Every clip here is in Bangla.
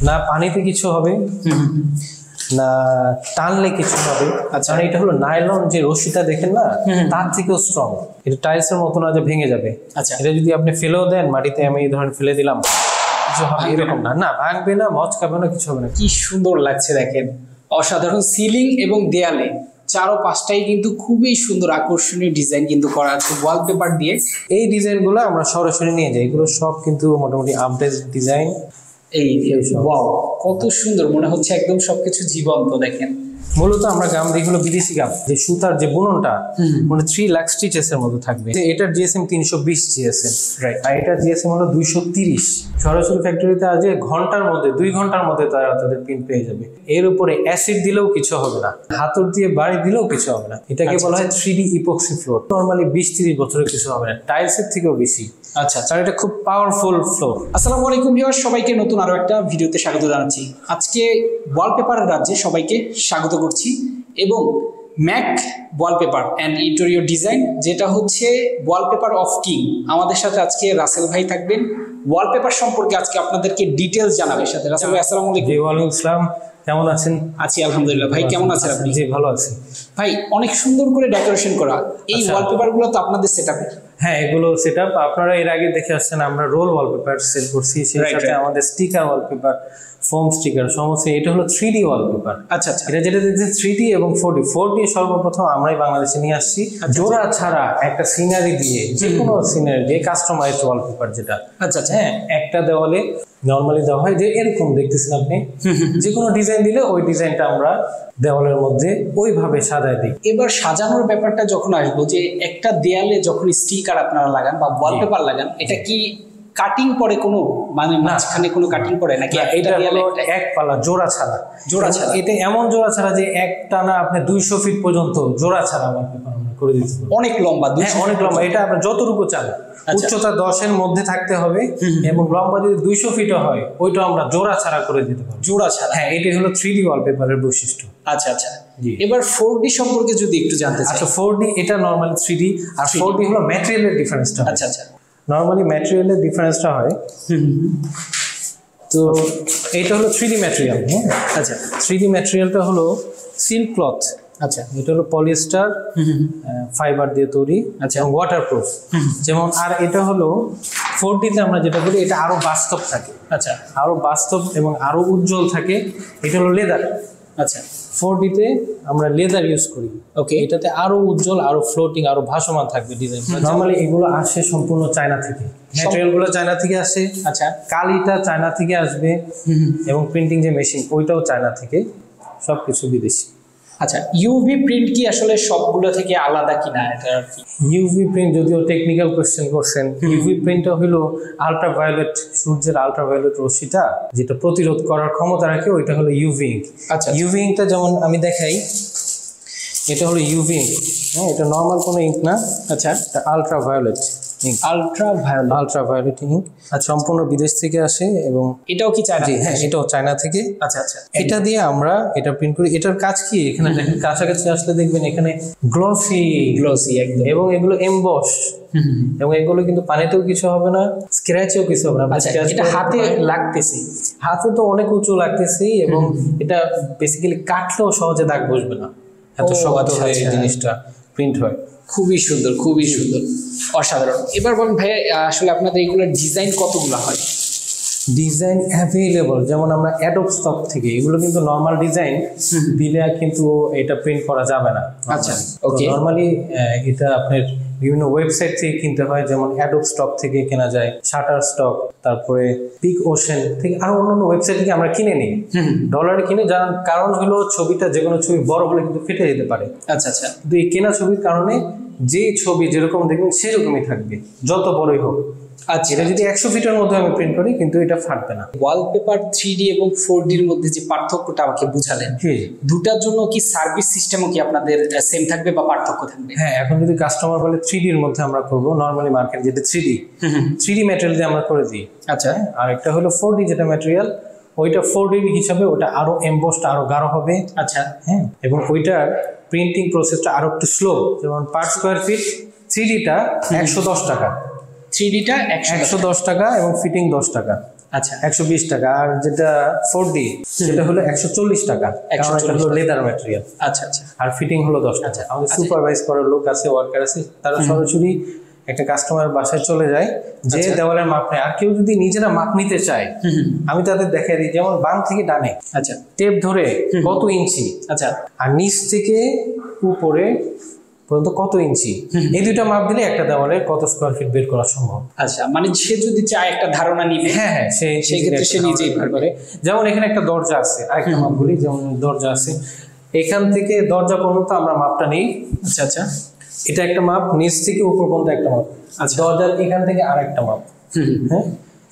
না পানিতে কিছু হবে না টানলে কিছু হবে। আচ্ছা, এটা হলো নাইলন যে রশিটা দেখেন না, তার থেকেও স্ট্রং। এটা টাইলসের মতো না যে ভেঙে যাবে। আচ্ছা, এটা যদি আপনি ফেলেও দেন মাটিতে, আমি এই ধরনের ফেলে দিলাম, কিছু হবে এরকম না, না ভাঙবে না, মচকাবে না, কিছু হবে না। কি সুন্দর লাগছে দেখেন, অসাধারণ। সিলিং এবং দেয়ালে চারো পাঁচটাই কিন্তু খুবই সুন্দর আকর্ষণীয় ডিজাইন কিন্তু করা আছে ওয়ালপেপার দিয়ে। এই ডিজাইনগুলো আমরা সরাসরি নিয়ে যাই, এগুলো সব কিন্তু মোটামুটি আপডেট ডিজাইন। এই ওয়াও, কত সুন্দর মনে হচ্ছে, একদম সবকিছু জীবন্ত। দেখেন মূলত আমরা গাম যেগুলো বিদেশি গাম, যে সুতার যে বুননটা মানে 3 লাখ স্টিচেস এর মতো থাকবে। এটার জিএসএম 320 জিএসএম, রাইট, আর এটার জিএসএম হলো 230। সরাসরি ফ্যাক্টরিতে আজকে ঘন্টার মধ্যে 2 ঘন্টার মধ্যে তারা তাদের প্রিন্ট পেয়ে যাবে। এর উপরে অ্যাসিড দিলেও কিছু হবে না, হাতুড় দিয়ে বাড়ি দিলেও কিছু হবে না। এটাকে বলা হয় 3D ইপক্সি ফ্লোর। নরমালি 20-30 বছরের কিছু হবে না, টাইলসের থেকেও বেশি। আচ্ছা, আর এটা খুব পাওয়ারফুল ফ্লোর। আসসালামু আলাইকুম ভিউয়ার্স, সবাইকে নতুন আরো একটা ভিডিওতে স্বাগত জানাচ্ছি। আজকে ওয়ালপেপারের রাজ্যে সবাইকে স্বাগত করছি এবং Mac wallpaper and interior design, যেটা হচ্ছে ওয়ালপেপার অফ কিং। আমাদের সাথে আজকে রাসেল ভাই থাকবেন, ওয়ালপেপার সম্পর্কে আজকে আপনাদেরকে ডিটেলস জানাবে। সাথে রাসেল ভাই, আসসালামু আলাইকুম। ওয়ালাইকুম আসসালাম, কেমন আছেন? আছি আলহামদুলিল্লাহ। ভাই কেমন আছেন আপনি? জি ভালো আছি ভাই। অনেক সুন্দর করে ডেকোরেশন করা এই ওয়ালপেপারগুলো তো আপনাদের সেটআপে? হ্যাঁ, এগুলো সেটআপ। আপনারা এর আগে দেখে আসছেন আমরা রোল ওয়ালপেপার সেল করছি, সেই সাথে আমাদের স্টিকার ওয়ালপেপার, ফোম স্টিকার সমস্ত। এটা হলো 3D ওয়ালপেপার। আচ্ছা আচ্ছা, এটা যেটা দেখছেন 3D এবং 4D সর্বপ্রথম আমরাই বাংলাদেশে নিয়ে আসছি। জোড়া ছাড়া একটা সিনারি দিয়ে, যে কোনো সিনারি দিয়ে কাস্টমাইজড ওয়ালপেপার যেটা। আচ্ছা আচ্ছা, হ্যাঁ, একটা দেওয়ালে নরমালি দেওয়া হয় যে এরকম দেখতেছেন আপনি, যে কোনো ডিজাইন দিলে ওই ডিজাইনটা আমরা দেওয়ালের মধ্যে ওইভাবে সাজায় দিই। এবার সাজানোর ব্যাপারটা যখন আসবো, যে একটা দেয়ালে যখন স্টিকার আপনারা লাগান বা ওয়ালপেপার লাগান, এটা কি কাটিং পরে কোনো, মানে মাঝখানে কোনো কাটিং পরে নাকি? এটা দেয়ালে এক পাল্লা জোড়া ছাড়া, জোড়া ছাড়া। এটা এমন জোড়া ছাড়া যে একটানা আপনি 200 ফিট পর্যন্ত জোড়া ছাড়া ওয়ালপেপার আমরা করে দিতে পারি। অনেক লম্বা, অনেক লম্বা। এটা আপনার যতটুকু চান, উচ্চতা 10 এর মধ্যে থাকতে হবে এবং লম্বা যদি 200 ফিটও হয়, ওইটা আমরা জোড়া ছাড়া করে দিতে পারি। জোড়া ছাড়া? হ্যাঁ, এটাই হলো 3D ওয়ালপেপারের বৈশিষ্ট্য। আচ্ছা আচ্ছা, এবার 4D সম্পর্কে যদি একটু জানতে চাই। আচ্ছা, 4D এটা নরমালি 3D, আর 4D হলো ম্যাটেরিয়ালের ডিফারেন্সটা। আচ্ছা আচ্ছা, নরমালি ম্যাটেরিয়ালের ডিফারেন্সটা হয়। তো এইটা হলো 3D ম্যাটেরিয়াল। হ্যাঁ, আচ্ছা, 3D ম্যাটেরিয়ালটা হলো সিল্ক ক্লথ। আচ্ছা, এটা হলো পলিয়েস্টার ফাইবার দিয়ে তৈরি। আচ্ছা, এবং ওয়াটারপ্রুফ যেমন। আর এটা হলো 4D তে আমরা যেটা বলি, এটা আরো বাস্তব থাকে। আচ্ছা, আরো বাস্তব এবং আরো উজ্জ্বল থাকে। এটা হলো লেদার। আচ্ছা, 4D তে আমরা লেদার ইউজ করি। ওকে, এটাতে আরো উজ্জ্বল, আরো ফ্লোটিং, আরো ভাসমান থাকবে ডিজাইন। নরমালি এগুলো আসে সম্পূর্ণ চায়না থেকে, ম্যাটেরিয়াল গুলো চায়না থেকে আসে। আচ্ছা, কালিটা চায়না থেকে আসবে এবং প্রিন্টিং যে মেশিন ওইটাও চায়না থেকে, সবকিছু বিদেশি। আচ্ছা, ইউভি প্রিন্ট কি আসলে সবগুলো থেকে আলাদা কিনা? এটা আর কি ইউভি প্রিন্ট, যদিও টেকনিক্যাল কোশ্চেন করছেন, ইউভি প্রিন্টটা হলো আলট্রাভায়োলেট, সূর্যের আলট্রাভায়োলেট রশ্মিটা যেটা প্রতিরোধ করার ক্ষমতা রাখে, ওইটা হলো ইউভি ইঙ্ক। আচ্ছা, ইউভি ইঙ্কটা যেমন আমি দেখাই, এটা হলো ইউভি ইঙ্ক। হ্যাঁ, এটা নর্মাল কোনো ইঙ্ক না। আচ্ছা, এটা আলট্রাভায়োলেট ইঙ্ক। আলট্রাভায়োলেট ইঙ্ক সম্পূর্ণ বিদেশ থেকে আসে এবং এটাও কি চায়না? হ্যাঁ, এটাও চায়না থেকে। আচ্ছা আচ্ছা, এটা দিয়ে আমরা এটা প্রিন্ট করি। এটার কাজ কি, এখানে দেখেন কাছাকাছি আসলে দেখবেন এখানে গ্লসি একদম, এবং এগুলো এমবস, এবং এগুলো কিন্তু পানিতেও কিছু হবে না, স্ক্র্যাচেও কিছু হবে না। এটা হাতে লাগতেছে, হাতে তো অনেক উঁচু লাগতেছে, এবং এটা বেসিক্যালি কাটলেও সহজে দাগ বসবে না, এত সহজ হয় এই জিনিসটা প্রিন্ট হয়। খুবই সুন্দর, খুবই সুন্দর, অসাধারণ। এবার বলেন ভাই, আসলে আপনাদের এগুলোর ডিজাইন কতগুলো হয়? ডিজাইন অ্যাভেলেবল, যেমন আমরা অ্যাডোব স্টক থেকে, এগুলো কিন্তু নর্মাল ডিজাইন দিলে কিন্তু এটা প্রিন্ট করা যাবে না। আচ্ছা, ওকে। নর্মালি এটা আপনার বিভিন্ন ওয়েবসাইট থেকে কিনতে হয়, যেমন অ্যাডোব স্টক থেকে কেনা যায়, শাটার স্টক, তারপরে পিক ওশেন থেকে, আরো অন্যান্য ওয়েবসাইট থেকে আমরা কিনে নিই, ডলারে কিনে। যার কারণ হলো ছবিটা, যে কোনো ছবি বড় হলে কিন্তু ফেটে যেতে পারে। আচ্ছা আচ্ছা, কিন্তু এই কেনা ছবির কারণে যে ছবি যেরকম দেখবেন সেরকমই থাকবে, যত বড়ই হোক। আচ্ছা, এটা যদি 100 ফিটের মধ্যে আমি প্রিন্ট করি, কিন্তু এটা ফাটবে না। ওয়ালপেপার 3D এবং 4D এর মধ্যে যে পার্থক্যটা আমাকে বুঝালেন, দুটার জন্য কি সার্ভিস সিস্টেমও কি আপনাদের সেম থাকবে বা পার্থক্য থাকবে? হ্যাঁ, এখন যদি কাস্টমার বলে 3D এর মধ্যে আমরা করবো, নরমালি মার্কেট যেটা 3D ম্যাটেরিয়াল দিয়ে আমরা করে দিই। আচ্ছা, আর একটা হলো 4D যেটা ম্যাটেরিয়াল, ওইটা 4D হিসাবে ওটা আরো এমবসড, আরো গাঢ় হবে। আচ্ছা, হ্যাঁ, এবং ওইটার প্রিন্টিং প্রসেসটা আরো একটু স্লো। যেমন পার স্কোয়ার ফিট 3Dটা 110 টাকা, 3Dটা 110 টাকা এবং ফিটিং 10 টাকা। আচ্ছা 120 টাকা। আর যেটা 4D সেটা হলো 140 টাকা, কারণ এটা হলো লেদার ম্যাটেরিয়াল। আচ্ছা আচ্ছা আর ফিটিং হলো 10 টাকা। আমাদের সুপারভাইজ করার লোক আছে, ওয়ার্কার আছে, তারা সরাসরি একটা কাস্টমারের বাসায় চলে যায়, যে দেওয়ালের মাপ নেয়। আর কেউ যদি নিজেরা মাপ নিতে চায়, আমি তাদের দেখাই দিই, যেমন বাম থেকে ডানে আচ্ছা টেপ ধরে কত ইঞ্চি, আচ্ছা আর নিচ থেকে উপরে পর্যন্ত কত ইঞ্চি, এই দুইটা মাপ দিলে একটা দেওয়ালে কত স্কোয়ার ফিট বের করা সম্ভব। আচ্ছা, মানে সে যদি চায় একটা ধারণা নিবে, হ্যাঁ হ্যাঁ, সেই ক্ষেত্রে সে নিজেই পারবে। যেমন এখানে একটা দরজা আছে, আরেকটা মাপ বলি, যেমন দরজা আছে, এখান থেকে দরজা পর্যন্ত আমরা মাপটা নিই। আচ্ছা আচ্ছা, এটা একটা মাপ, নিচ থেকে উপর পর্যন্ত একটা মাপ, আচ্ছা দরজার এখান থেকে আরেকটা মাপ। হ্যাঁ,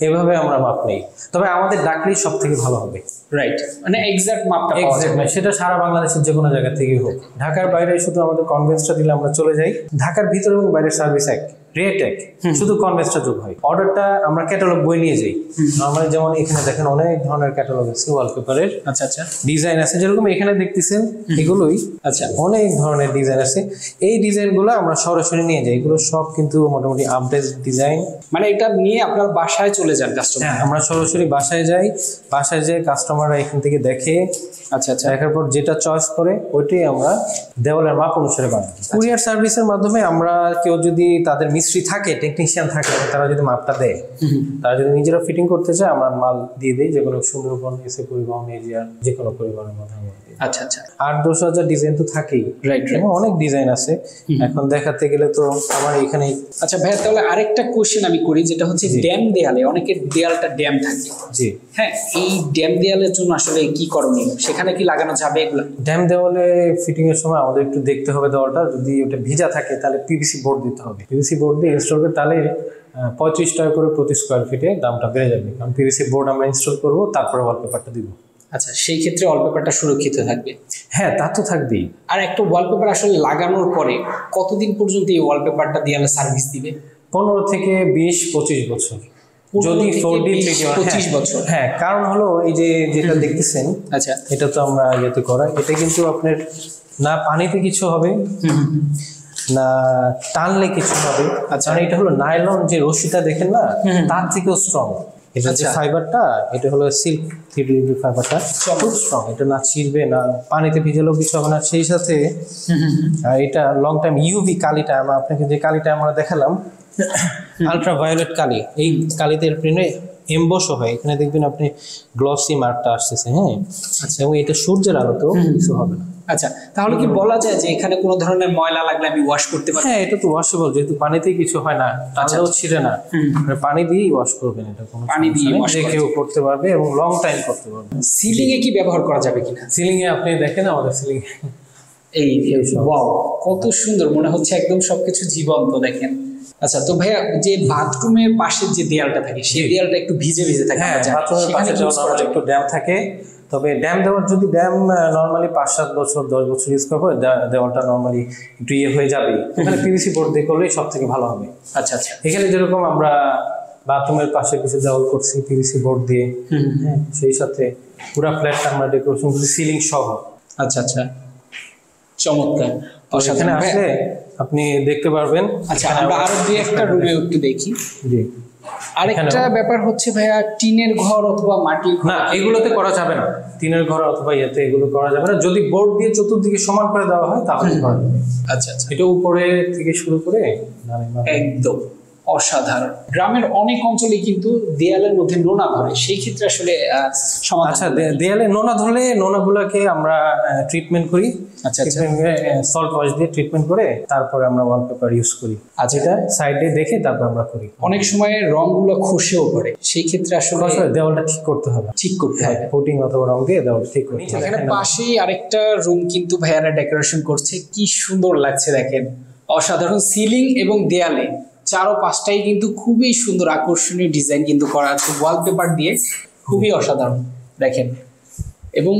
এভাবে আমরা মাপ নেই, তবে আমাদের ডাকলেই সব থেকে ভালো হবে। রাইট, মানে এক্সাক্ট মাপটা পাওয়া যাবে। সেটা সারা বাংলাদেশের যে কোনো জায়গা থেকেই হোক। ঢাকার বাইরে শুধু আমাদের কনভেন্সটা দিলে আমরা চলে যাই। ঢাকার ভিতরে এবং বাইরের সার্ভিস এক, রেট এক, শুধু কনভেন্সটা যোগ হয়। অর্ডারটা আমরা ক্যাটালগ বই নিয়ে যাই। নর্মালি যেমন এখানে দেখেন অনেক ধরনের ক্যাটালগ আছে ওয়ালপেপারের। আচ্ছা আচ্ছা, ডিজাইন আছে, যেরকম এখানে দেখতেছেন এগুলোই। আচ্ছা, অনেক ধরনের ডিজাইন আছে। এই ডিজাইনগুলো আমরা সরাসরি নিয়ে যাই, এগুলো সব কিন্তু মোটামুটি আপডেট ডিজাইন। মানে এটা নিয়ে আপনার বাসায় চলে যান কাস্টমার? হ্যাঁ, আমরা সরাসরি বাসায় যাই, বাসায় যেয়ে কাস্টমাররা এখান থেকে দেখে, আচ্ছা আচ্ছা, দেখার পর যেটা চয়েস করে ওইটাই আমরা দেওয়ালের মাপ অনুসারে বানাই। কুরিয়ার সার্ভিসের মাধ্যমে আমরা, কেউ যদি তাদের মিস্ত্রি থাকে, টেকনিশিয়ান থাকে, তারা যদি মাপটা দেয়, তারা যদি নিজেরা ফিটিং করতে চায়, আমরা মাল দিয়ে দিই, যে কোনো সুন্দরবন, এসে পরিবহন, এরিয়ার যে কোনো পরিবহনের মাধ্যমে। আচ্ছা আচ্ছা, 8-10 হাজার ডিজাইন তো থাকেই, রাইট, এবং অনেক ডিজাইন আছে। এখন দেখাতে গেলে তো আমার এখানে। আচ্ছা ভাইয়া, তাহলে আরেকটা কোশ্চেন আমি করি, যেটা হচ্ছে ড্যাম দেয়ালে, অনেকের দেয়ালটা ড্যাম থাকে। জি হ্যাঁ, এই ড্যাম দেয়ালের জন্য আসলে কি করণীয়, সেখানে কি লাগানো যাবে এগুলো? ড্যাম দেওয়ালে ফিটিং এর সময় আমাদের একটু দেখতে হবে দেওয়ালটা, যদি ওটা ভিজা থাকে তাহলে পিভিসি বোর্ড দিতে হবে। পিভিসি বোর্ড দিয়ে ইনস্টল করে, তাহলে 35 টাকা করে প্রতি স্কোয়ার ফিটে দামটা বেড়ে যাবে, কারণ পিভিসি বোর্ড আমরা ইনস্টল করবো, তারপরে ওয়ালপেপারটা দিব। আচ্ছা, সেই ক্ষেত্রে ওয়ালপেপারটা সুরক্ষিত থাকবে? হ্যাঁ, তা তো থাকবেই। আর একটা ওয়ালপেপার আসলে লাগানোর পরে কতদিন পর্যন্ত এই ওয়ালপেপারটা দেয়ালে সার্ভিস দিবে? 15 থেকে 20-25 বছর, যদি 4D 25 বছর। হ্যাঁ, কারণ হলো এই যে যেটা দেখতেছেন, আচ্ছা, এটা তো আমরা ইয়েতে করা, এটা কিন্তু আপনার না পানিতে কিছু হবে, না টানলে কিছু হবে। আচ্ছা, কারণ এটা হলো নাইলন, যে রশিটা দেখেন না, তার থেকেও স্ট্রং। এটা যে ফাইবারটা, এটা হলো সিল্ক 3D ফাইবারটা, খুব স্ট্রং। এটা না ছিঁড়বে, না পানিতে ভিজালেও কিছু হবে না। সেই সাথে এটা লং টাইম ইউভি কালিটা, আমরা আপনাকে যে কালিটা আমরা দেখালাম, আলট্রা ভায়োলেট কালি, এই কালিতে প্রিন্টে এমবসও হয়। এখানে দেখবেন আপনি গ্লসি মার্কটা আসতেছে। হ্যাঁ, আচ্ছা, এবং এটা সূর্যের আলোতেও কিছু হবে না। আচ্ছা, তাহলে কি বলা যায় যে এখানে কোনো ধরনের ময়লা লাগলে আমি ওয়াশ করতে পারি? হ্যাঁ, এটা তো ওয়াশেবল, যেহেতু পানিতেই কিছু হয় না, তাহলেও ছিঁড়ে না, পানি দিয়েই ওয়াশ করবেন। এটা কোনো পানি দিয়ে ওয়াশ কেউ করতে পারবে এবং লং টাইম করতে পারবে। সিলিং এ কি ব্যবহার করা যাবে কিনা? সিলিং এ আপনি দেখেন আমাদের সিলিং, এই ওয়াও, কত সুন্দর, মনে হচ্ছে একদম সবকিছু জীবন্ত। দেখেন। আচ্ছা, তো ভাইয়া, যে বাথরুমের পাশের যে দেয়ালটা থাকে, সেই দেয়ালটা একটু ভিজে ভিজে থাকে। হ্যাঁ, বাথরুমের পাশে একটু ড্যাম থাকে, তবে ড্যাম দেওয়ার, যদি ড্যাম নর্মালি 5-7 বছর 10 বছর ইউজ করার পর দেওয়ালটা নর্মালি একটু ইয়ে হয়ে যাবে, এখানে পিভিসি বোর্ড দিয়ে করলেই সব থেকে ভালো হবে। আচ্ছা আচ্ছা, এখানে যেরকম আমরা বাথরুমের পাশে কিছু দেওয়াল করছি পিভিসি বোর্ড দিয়ে, হ্যাঁ, সেই সাথে পুরো ফ্ল্যাটটা আমরা ডেকোরেশন করছি সিলিং সহ। আচ্ছা আচ্ছা, চমৎকার। সেখানে আসলে আপনি দেখতে পারবেন। আচ্ছা, আমরা আরো দুই একটা রুমে একটু দেখি। জি, আরেকটা ব্যাপার হচ্ছে ভাইয়া, টিনের ঘর অথবা মাটির ঘর, না, এগুলোতে করা যাবে না। টিনের ঘর অথবা ইয়েতে এগুলো করা যাবে না। যদি বোর্ড দিয়ে চতুর্দিকে সমান করে দেওয়া হয় তাহলে করা যাবে। আচ্ছা আচ্ছা, এটা উপরে থেকে শুরু করে একদম অসাধারণ। গ্রামের অনেক অঞ্চলে কিন্তু দেয়ালের মধ্যে নোনা ধরে, সেই ক্ষেত্রে আসলে সমাধান। আচ্ছা, দেয়ালে নোনা ধরলে নোনাগুলোকে আমরা ট্রিটমেন্ট করি। আচ্ছা আচ্ছা, সল্ট ওয়াশ দিয়ে ট্রিটমেন্ট করে তারপরে আমরা ওয়ালপেপার ইউজ করি। আচ্ছা, এটা সাইডে দেখে তারপর আমরা করি। অনেক সময় রংগুলো খসেও পড়ে, সেই ক্ষেত্রে আসলে দেওয়ালটা ঠিক করতে হবে, ঠিক করতে হবে, কোটিং অথবা রং দিয়ে দেওয়ালটা ঠিক করতে হবে। এখানে পাশেই আরেকটা রুম কিন্তু ভাইয়ারা ডেকোরেশন করছে, কি সুন্দর লাগছে দেখেন, অসাধারণ। সিলিং এবং দেয়ালে চারো পাঁচটাই কিন্তু খুবই সুন্দর আকর্ষণীয় ডিজাইন কিন্তু করা আছে ওয়ালপেপার দিয়ে, খুবই অসাধারণ দেখেন। এবং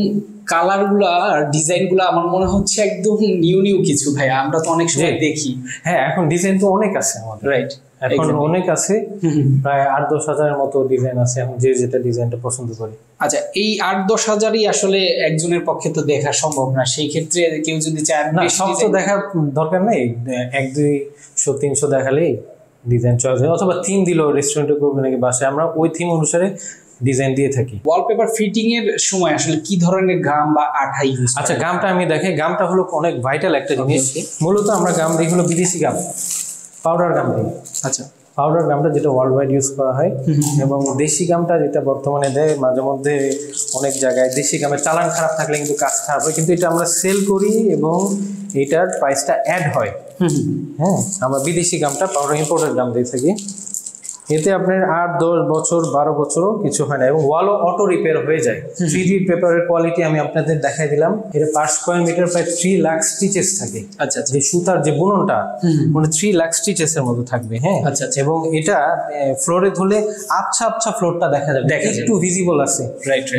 কালারগুলা আর ডিজাইনগুলো আমার মনে হচ্ছে একদম নিউ নিউ কিছু ভাইয়া, আমরা তো অনেক সময় দেখি। হ্যাঁ, এখন ডিজাইন তো অনেক আছে আমাদের, রাইট, এখন অনেক আছে, প্রায় 8-10 হাজারের মতো ডিজাইন আছে, এখন যে যেটা ডিজাইনটা পছন্দ করে। আচ্ছা, এই 8-10 হাজারই আসলে একজনের পক্ষে তো দেখা সম্ভব না, সেই ক্ষেত্রে কেউ যদি চায় না, সব তো দেখার দরকার নেই, 1-200-300 দেখালেই ডিজাইন চয়েস হয়, অথবা থিম দিল রেস্টুরেন্টে করবে নাকি বাসায়, আমরা ওই থিম অনুসারে ডিজাইন দিয়ে থাকি। ওয়ালপেপার ফিটিং এর সময় আসলে কি ধরনের গাম বা আঠা ইউজ? আচ্ছা, গামটা আমি দেখে, গামটা হলো অনেক ভাইটাল একটা জিনিস। মূলত আমরা গাম দিই হলো বিদেশি গাম, পাউডার গাম দিই। আচ্ছা, পাউডার গামটা যেটা ওয়ার্ল্ড ওয়াইড ইউজ করা হয়, এবং দেশি গামটা যেটা বর্তমানে দেয় মাঝে মধ্যে অনেক জায়গায়, দেশি গামের চালান খারাপ থাকলে কিন্তু কাজ খারাপ হয়, কিন্তু এটা আমরা সেল করি এবং এটার প্রাইসটা অ্যাড হয়। হ্যাঁ, আমরা বিদেশি গামটা পাউডার ইম্পোর্টেড গাম দিয়ে থাকি। এতে আপনার 8-10 বছর 12 বছরও কিছু হয় না, এবং ওয়ালও অটো রিপেয়ার হয়ে যায়। 3D পেপারের কোয়ালিটি আমি আপনাদের দেখাই দিলাম। এটা পার স্কোয়ার মিটার প্রায় 3 লাখ স্টিচেস থাকে। আচ্ছা, যে সুতার যে বুননটা মানে 3 লাখ স্টিচেসের মতো থাকবে। হ্যাঁ, আচ্ছা, এবং এটা ফ্লোরে ধরলে আবছা আবছা ফ্লোরটা দেখা যাবে, একটু ভিজিবল আছে,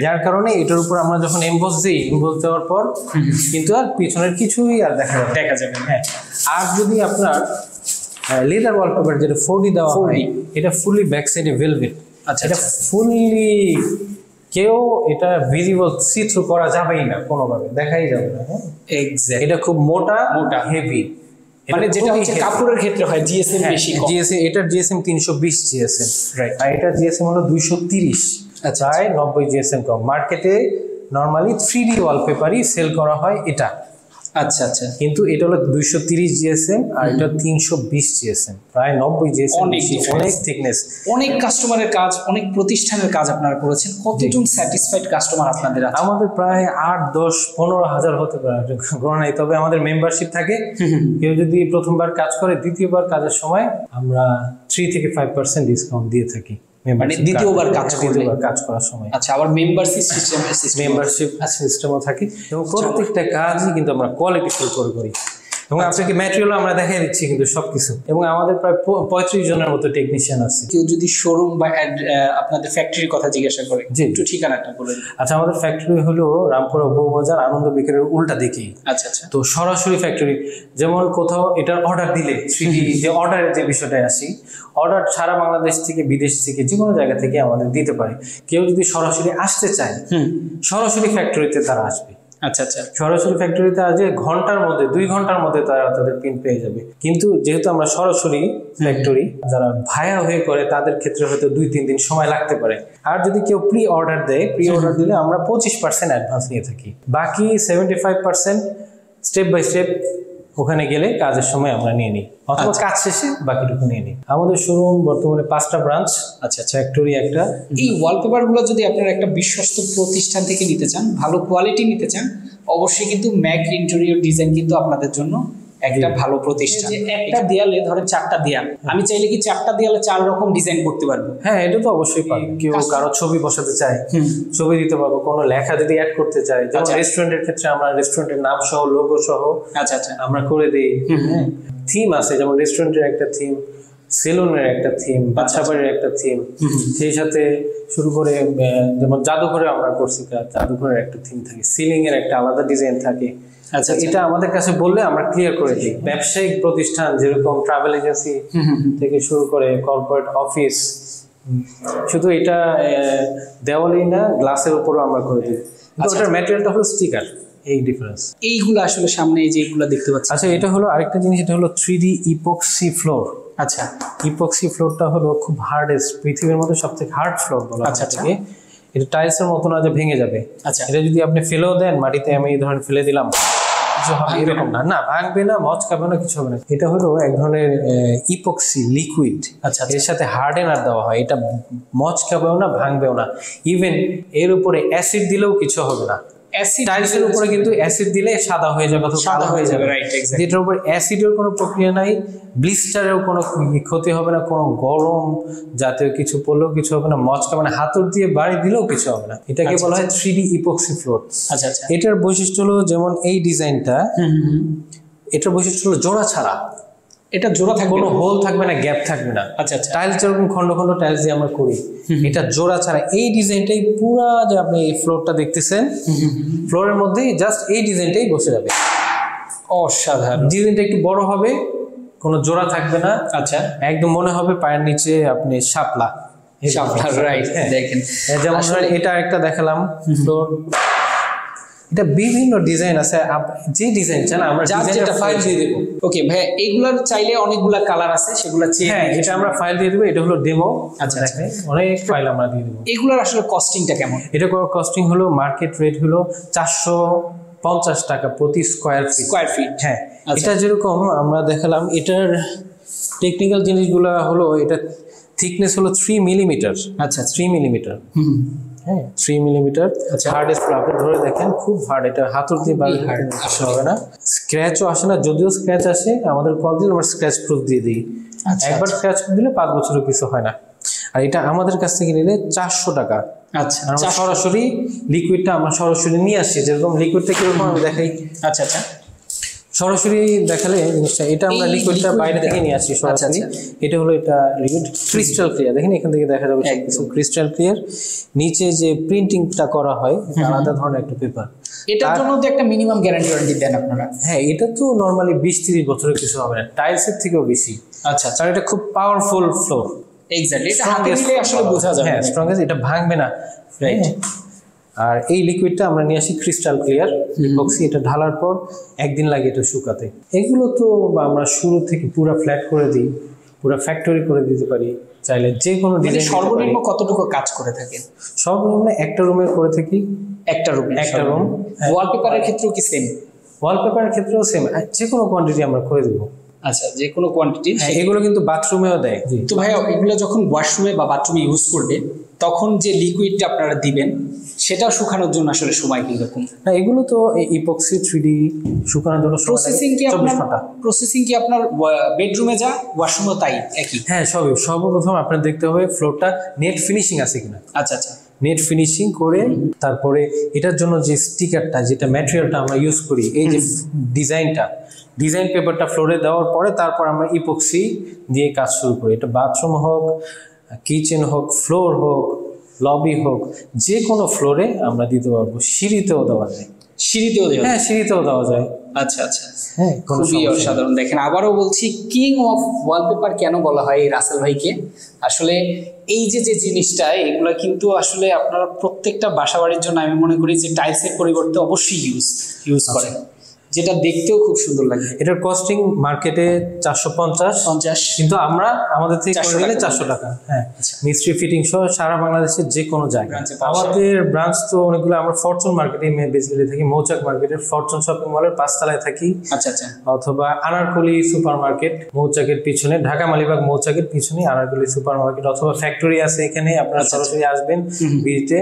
যার কারণে এটার উপর আমরা যখন এমবস দিই, এমবস দেওয়ার পর কিন্তু আর পিছনের কিছুই আর দেখা যাবে। হ্যাঁ, আর যদি আপনার লেদার ওয়ালপেপার যেটা 4D দেওয়া হয়, এটা ফুলি ব্যাক সাইডে ভেলভেট। আচ্ছা, এটা ফুললি কেউ এটা ভিজিবল সি থ্রু করা যাবেই না, কোনোভাবে দেখাই যাবে না। হ্যাঁ, এক্স্যাক্ট। এটা খুব মোটা হেভি, মানে যেটা হচ্ছে কাপড়ের ক্ষেত্রে হয় জিএসএম বেশি। জিএসএম, এটার জিএসএম 320 জিএসএম, রাইট। আর এটা জিএসএম হলো 230, প্রায় 90 জিএসএম কম। মার্কেটে নরমালি 3D ওয়ালপেপারই সেল করা হয় এটা। আচ্ছা আচ্ছা, কিন্তু এটা হলো 230 জিএসএম আর এটা 320 জিএসএম, প্রায় 90 জিএসএম, অনেক থিকনেস। অনেক কাস্টমারের কাজ, অনেক প্রতিষ্ঠানের কাজ আপনারা করেছেন। কতজন স্যাটিসফাইড কাস্টমার আপনাদের আছে? আমাদের প্রায় 8, 10, 15 হাজার হতে পারে, গণনাই। তবে আমাদের মেম্বারশিপ থাকে, কেউ যদি প্রথমবার কাজ করে, দ্বিতীয়বার কাজের সময় আমরা 3 থেকে 5% ডিসকাউন্ট দিয়ে থাকি, মানে দ্বিতীয়বার কাজ করার সময়। আচ্ছা, আবার মেম্বারশিপ সিস্টেমও থাকে, এবং প্রত্যেকটা কাজই কিন্তু আমরা কোয়ালিটি ফুল করি। এবং আপনাকে ম্যাটেরিয়াল আমরা দেখাই দিচ্ছি কিন্তু সবকিছু। এবং আমাদের প্রায় 35 জনের মতো টেকনিশিয়ান আছে। কেউ যদি শোরুম বা আপনাদের ফ্যাক্টরির কথা জিজ্ঞাসা করে, একটু ঠিকানাটা বলে দিন। আচ্ছা, আমাদের ফ্যাক্টরি হলো রামপুরা বউবাজার আনন্দ বিকেলের উল্টা দিকে। আচ্ছা আচ্ছা, তো সরাসরি ফ্যাক্টরি, যেমন কোথাও এটার অর্ডার দিলে, 3D যে অর্ডারের যে বিষয়টায় আসি, অর্ডার সারা বাংলাদেশ থেকে, বিদেশ থেকে, যে কোনো জায়গা থেকে আমাদের দিতে পারে। কেউ যদি সরাসরি আসতে চায়, সরাসরি ফ্যাক্টরিতে তারা আসবে। আচ্ছা আচ্ছা, সরাসরি ফ্যাক্টরিতে আজ ঘন্টার মধ্যে, 2 ঘন্টার মধ্যে তারা তাদের প্রিন্ট পেয়ে যাবে। কিন্তু যেহেতু আমরা সরাসরি ফ্যাক্টরি, যারা ভায়া হয়ে করে তাদের ক্ষেত্রে হয়তো 2-3 দিন সময় লাগতে পারে। আর যদি কেউ প্রি অর্ডার দেয়, প্রি অর্ডার দিলে আমরা 25% অ্যাডভান্স নিয়ে থাকি, বাকি 75% স্টেপ বাই স্টেপ ওখানে গেলে কাজের সময় আমরা নিয়ে নিই, অথবা কাজ শেষে বাকিটুকু নিয়ে নিই। আমাদের শোরুম বর্তমানে 5টা ব্রাঞ্চ। আচ্ছা, ফ্যাক্টরি একটা। এই ওয়ালপেপার গুলো যদি আপনারা একটা বিশ্বস্ত প্রতিষ্ঠান থেকে নিতে চান, ভালো কোয়ালিটি নিতে চান, অবশ্যই কিন্তু ম্যাক ইন্টেরিয়র ডিজাইন কিন্তু আপনাদের জন্য একটা ভালো প্রতিষ্ঠান। একটা দেয়ালে ধরেন 4টা দেয়াল, আমি চাইলে কি 4টা দেয়ালে 4 রকম ডিজাইন করতে পারবো? হ্যাঁ, এটা তো অবশ্যই পারবে। কেউ কারো ছবি বসাতে চায়, ছবি দিতে পারবো। কোনো লেখা যদি অ্যাড করতে চায়, যেমন রেস্টুরেন্টের ক্ষেত্রে আমরা রেস্টুরেন্টের নাম সহ, লোগো সহ আচ্ছা আচ্ছা আমরা করে দিই। থিম আছে, যেমন রেস্টুরেন্টের একটা থিম, সেলুনের একটা থিম, বাচ্চা বাড়ির একটা থিম, সেই সাথে শুরু করে যেমন জাদুঘরে আমরা করছি কাজ, জাদুঘরের একটা থিম থাকে, সিলিং এর একটা আলাদা ডিজাইন থাকে। আচ্ছা, এটা আমাদের কাছে বললে আমরা ক্লিয়ার করে দিই। ব্যবসায়িক প্রতিষ্ঠান যেরকম ট্রাভেল এজেন্সি থেকে শুরু করে কর্পোরেট অফিস, শুধু এটা দেওয়ালেই না, গ্লাসের উপরও আমরা করে দিই। ওটার ম্যাটেরিয়ালটা হলো স্টিকার, এই ডিফারেন্স। এইগুলো আসলে সামনে এই যে এইগুলো দেখতে পাচ্ছি। আচ্ছা, এটা হলো আরেকটা জিনিস, এটা হলো 3D ইপক্সি ফ্লোর। আচ্ছা, ইপক্সি ফ্লোরটা হলো খুব হার্ডেস্ট, পৃথিবীর মধ্যে সবথেকে হার্ড ফ্লোর বলা হয়। আচ্ছা, এটা টাইলসের মতো না যে ভেঙে যাবে। আচ্ছা, এটা যদি আপনি ফেলেও দেন মাটিতে, আমি এই ধরনের ফেলে দিলাম, কিছু হবে এরকম না, না ভাঙবে না, মচকাবে না, কিছু হবে না। এটা হলো এক ধরনের ইপক্সি লিকুইড। আচ্ছা, এর সাথে হার্ডেনার দেওয়া হয়, এটা মচকাবেও না, ভাঙবেও না। ইভেন এর উপরে অ্যাসিড দিলেও কিছু হবে না। টাইলসের উপরে কিন্তু অ্যাসিড দিলে সাদা হয়ে যাবে, অথবা কালো হয়ে যাবে। যেটার উপর অ্যাসিডের কোনো প্রক্রিয়া নাই, ব্লিস্টারেও কোনো ক্ষতি হবে না, কোনো গরম জাতীয় কিছু পড়লেও কিছু হবে না, মচকা মানে হাতুড় দিয়ে বাড়ি দিলেও কিছু হবে না। এটাকে বলা হয় 3D ইপক্সি ফ্লোর। আচ্ছা আচ্ছা, এটার বৈশিষ্ট্য হলো, যেমন এই ডিজাইনটা, এটার বৈশিষ্ট্য হলো জোড়া ছাড়া। এটা জোড়া থাকবে, কোনো হোল থাকবে না, গ্যাপ থাকবে না। আচ্ছা আচ্ছা, টাইলস যেরকম খন্ড খন্ড টাইলস দিয়ে আমরা করি, এটা জোড়া ছাড়া। এই ডিজাইনটাই পুরা, যে আপনি এই ফ্লোরটা দেখতেছেন, ফ্লোরের মধ্যেই জাস্ট এই ডিজাইনটাই বসে যাবে। অসাধারণ। ডিজাইনটা একটু বড় হবে, কোনো জোড়া থাকবে না। আচ্ছা, একদম মনে হবে পায়ের নিচে আপনি শাপলা, রাইট। দেখেন, যেমন এটা একটা দেখালাম ফ্লোর, এটা বিভিন্ন ডিজাইন আছে, যে ডিজাইন চান আমরা ডিজাইনটা ফাইল দিয়ে দেব। ওকে ভাই, এইগুলার চাইলে অনেকগুলা কালার আছে, সেগুলা হ্যাঁ এটা আমরা ফাইল দিয়ে দেব। এটা হলো ডেমো। আচ্ছা আচ্ছা, অনেক ফাইল আমরা দিয়ে দেব। এগুলার আসলে কস্টিংটা কেমন? এটা কস্টিং হলো মার্কেট রেট হলো 450 টাকা প্রতি স্কয়ার ফিট। হ্যাঁ এটা যেরকম আমরা দেখালাম, এটার টেকনিক্যাল জিনিসগুলো হলো এটা থিকনেস হলো 3 মিলিমিটার। আচ্ছা 3 মিলিমিটার। হ্যাঁ 3 মিলিমিটার হার্ড স্ক্র্যাচ। আপনি ধরে দেখেন খুব হার্ড, এটা হাতুড় দিয়ে বাড়ি আসা হবে না, স্ক্র্যাচও আসে না। যদিও স্ক্র্যাচ আসে আমাদের কল দিলে আমরা স্ক্র্যাচ প্রুফ দিয়ে দিই। একবার স্ক্র্যাচ দিলে 5 বছরের কিছু হয় না। আর এটা আমাদের কাছ থেকে নিলে 400 টাকা। আচ্ছা আমরা সরাসরি লিকুইডটা আমরা সরাসরি নিয়ে আসছি। যেরকম লিকুইডটা কিরকম আমি দেখাই। আচ্ছা আচ্ছা, সরাসরি দেখালে জিনিসটা, এটা আমরা লিকুইডটা বাইরে থেকে নিয়ে আসছি সরাসরি। এটা হলো এটা লিকুইড ক্রিস্টাল ক্লিয়ার। দেখেন এখান থেকে দেখা যাবে কিছু ক্রিস্টাল ক্লিয়ার। নিচে যে প্রিন্টিংটা করা হয় আলাদা ধরনের একটা পেপার। এটার জন্য তো একটা মিনিমাম গ্যারান্টি ওয়ারেন্টি দেন আপনারা? হ্যাঁ এটা তো নরমালি 20-30 বছরের কিছু হবে না, টাইলসের থেকেও বেশি। আচ্ছা, কারণ এটা খুব পাওয়ারফুল ফ্লোর। এক্স্যাক্টলি, এটা হাতে নিলে আসলে বোঝা যাবে। হ্যাঁ স্ট্রংগেস্ট, এটা ভাঙবে না। রাইট। আর এই লিকুইডটা আমরা নিয়ে আসি ক্রিস্টাল ক্লিয়ার ইপক্সি। এটা ঢালার পর একদিন লাগে এটা শুকাতে। এগুলো তো আমরা শুরু থেকে পুরো ফ্ল্যাট করে দিই, পুরো ফ্যাক্টরি করে দিতে পারি চাইলে। যে কোনো ডিজাইন সর্বনিম্ন কতটুকু কাজ করে থাকেন? সর্বনিম্ন একটা রুমে করে থাকি। একটা রুম? একটা রুম। ওয়ালপেপারের ক্ষেত্রেও কি সেম? ওয়ালপেপারের ক্ষেত্রেও সেম, যে কোনো কোয়ান্টিটি আমরা করে দেবো। আচ্ছা, যে কোনো কোয়ান্টিটি। এগুলো কিন্তু বাথরুমেও দেয়। তো ভাইয়া এগুলো যখন ওয়াশরুমে বা বাথরুমে ইউজ করবে তখন যে লিকুইডটা আপনারা দিবেন সেটা শুকানোর জন্য আসলে সময় কিরকম? না এগুলো তো ইপক্সি 3D শুকানোর জন্য প্রসেসিং কি আপনার বেডরুমে যা ওয়াশরুমে তাই একই? হ্যাঁ সবই। সর্বপ্রথম আপনার দেখতে হবে ফ্লোরটা নেট ফিনিশিং আছে কিনা। আচ্ছা আচ্ছা, নেট ফিনিশিং করে তারপরে এটার জন্য যে স্টিকারটা, যেটা ম্যাটেরিয়ালটা আমরা ইউজ করি, এই যে ডিজাইন পেপারটা ফ্লোরে দেওয়ার পরে তারপর আমরা ইপক্সি দিয়ে কাজ শুরু করি। এটা বাথরুম হোক, কিচেন হোক, ফ্লোর হোক, লবি হোক, যে কোনো ফ্লোরে আমরা দিতে পারবো। সিঁড়িতেও দেওয়া যায়। সিঁড়িতেও দেওয়া? হ্যাঁ সিঁড়িতেও দেওয়া যায়। আচ্ছা আচ্ছা, হ্যাঁ খুবই অসাধারণ। দেখেন আবারও বলছি, কিং অফ ওয়ালপেপার কেন বলা হয় এই রাসেল ভাইকে? আসলে এই যে জিনিসটা, এগুলা কিন্তু আসলে আপনারা প্রত্যেকটা বাসাবাড়ির জন্য আমি মনে করি যে টাইলসের পরিবর্তে অবশ্যই ইউজ করেন, যেটা দেখতেও খুব সুন্দর লাগে। এটার কস্টিং মার্কেটে 450, কিন্তু আমরা আমাদের থেকে করে দিলে 400 টাকা। হ্যাঁ মিস্ত্রি ফিটিং সহ সারা বাংলাদেশের যে কোনো জায়গায়। আমাদের ব্রাঞ্চ তো অনেকগুলো। আমরা ফরচুন মার্কেটে বেসিক্যালি থাকি, মৌচাক মার্কেটের ফরচুন শপিং মলের 5 তলায় থাকি। আচ্ছা আচ্ছা, অথবা আনারকলি সুপার মার্কেট মৌচাকের পিছনে, ঢাকা মালিবাগ মৌচাকের পিছনে আনারকলি সুপার মার্কেট, অথবা ফ্যাক্টরি আছে এখানে। আপনারা সরাসরি আসবেন ভিজিটে,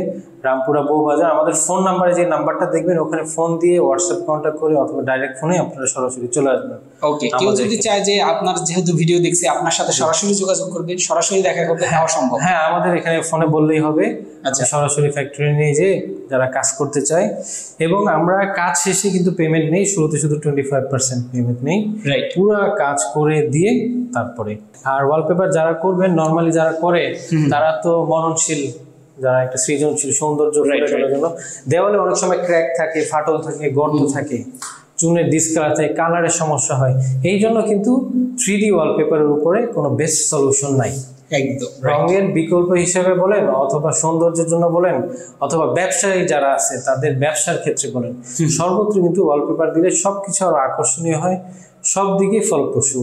রামপুরা বউবাজার। আমাদের ফোন নাম্বারে যে নাম্বারটা দেখবেন ওখানে ফোন দিয়ে হোয়াটসঅ্যাপ কন্ট্যাক্ট করে অথবা ডাইরেক্ট ফোনে আপনারা সরাসরি চলে আসবেন। ওকে, কেউ যদি চায় যে আপনার যেহেতু ভিডিও দেখছে আপনার সাথে সরাসরি যোগাযোগ করবে, সরাসরি দেখা করবে, নেওয়া সম্ভব? হ্যাঁ আমাদের এখানে ফোনে বললেই হবে। আচ্ছা, সরাসরি ফ্যাক্টরি নিয়ে যে যারা কাজ করতে চায়। এবং আমরা কাজ শেষে কিন্তু পেমেন্ট নেই, শুরুতে শুধু 25% পেমেন্ট নেই, পুরো কাজ করে দিয়ে তারপরে। আর ওয়ালপেপার যারা করবেন, নর্মালি যারা করে তারা তো মননশীল, যারা একটা সৃজনশীল সৌন্দর্য করার জন্য। দেওয়ালে অনেক সময় ক্র্যাক থাকে, ফাটল থাকে, গর্ত থাকে, চুনের ডিসকালার থাকে, কালারের সমস্যা হয়। এই জন্য কিন্তু 3D ওয়ালপেপারের উপরে কোনো বেস্ট সলিউশন নাই। একদম রঙের বিকল্প হিসেবে বলেন, অথবা সৌন্দর্যের জন্য বলেন, অথবা ব্যবসায়ী যারা আছে তাদের ব্যবসার ক্ষেত্রে বলেন, সর্বত্র কিন্তু ওয়ালপেপার দিলে সবকিছু আরো আকর্ষণীয় হয়, সব দিকে ফলপ্রসূ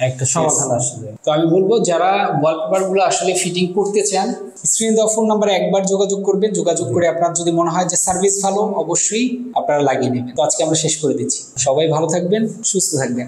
একটা সমাধান আসে যায়। তো আমি বলবো যারা ওয়ালপেপার গুলো আসলে ফিটিং করতে চান, স্ক্রিন দেওয়া ফোন নাম্বারে একবার যোগাযোগ করবেন। যোগাযোগ করে আপনার যদি মনে হয় যে সার্ভিস ভালো, অবশ্যই আপনারা লাগিয়ে নেবেন। তো আজকে আমরা শেষ করে দিচ্ছি। সবাই ভালো থাকবেন, সুস্থ থাকবেন।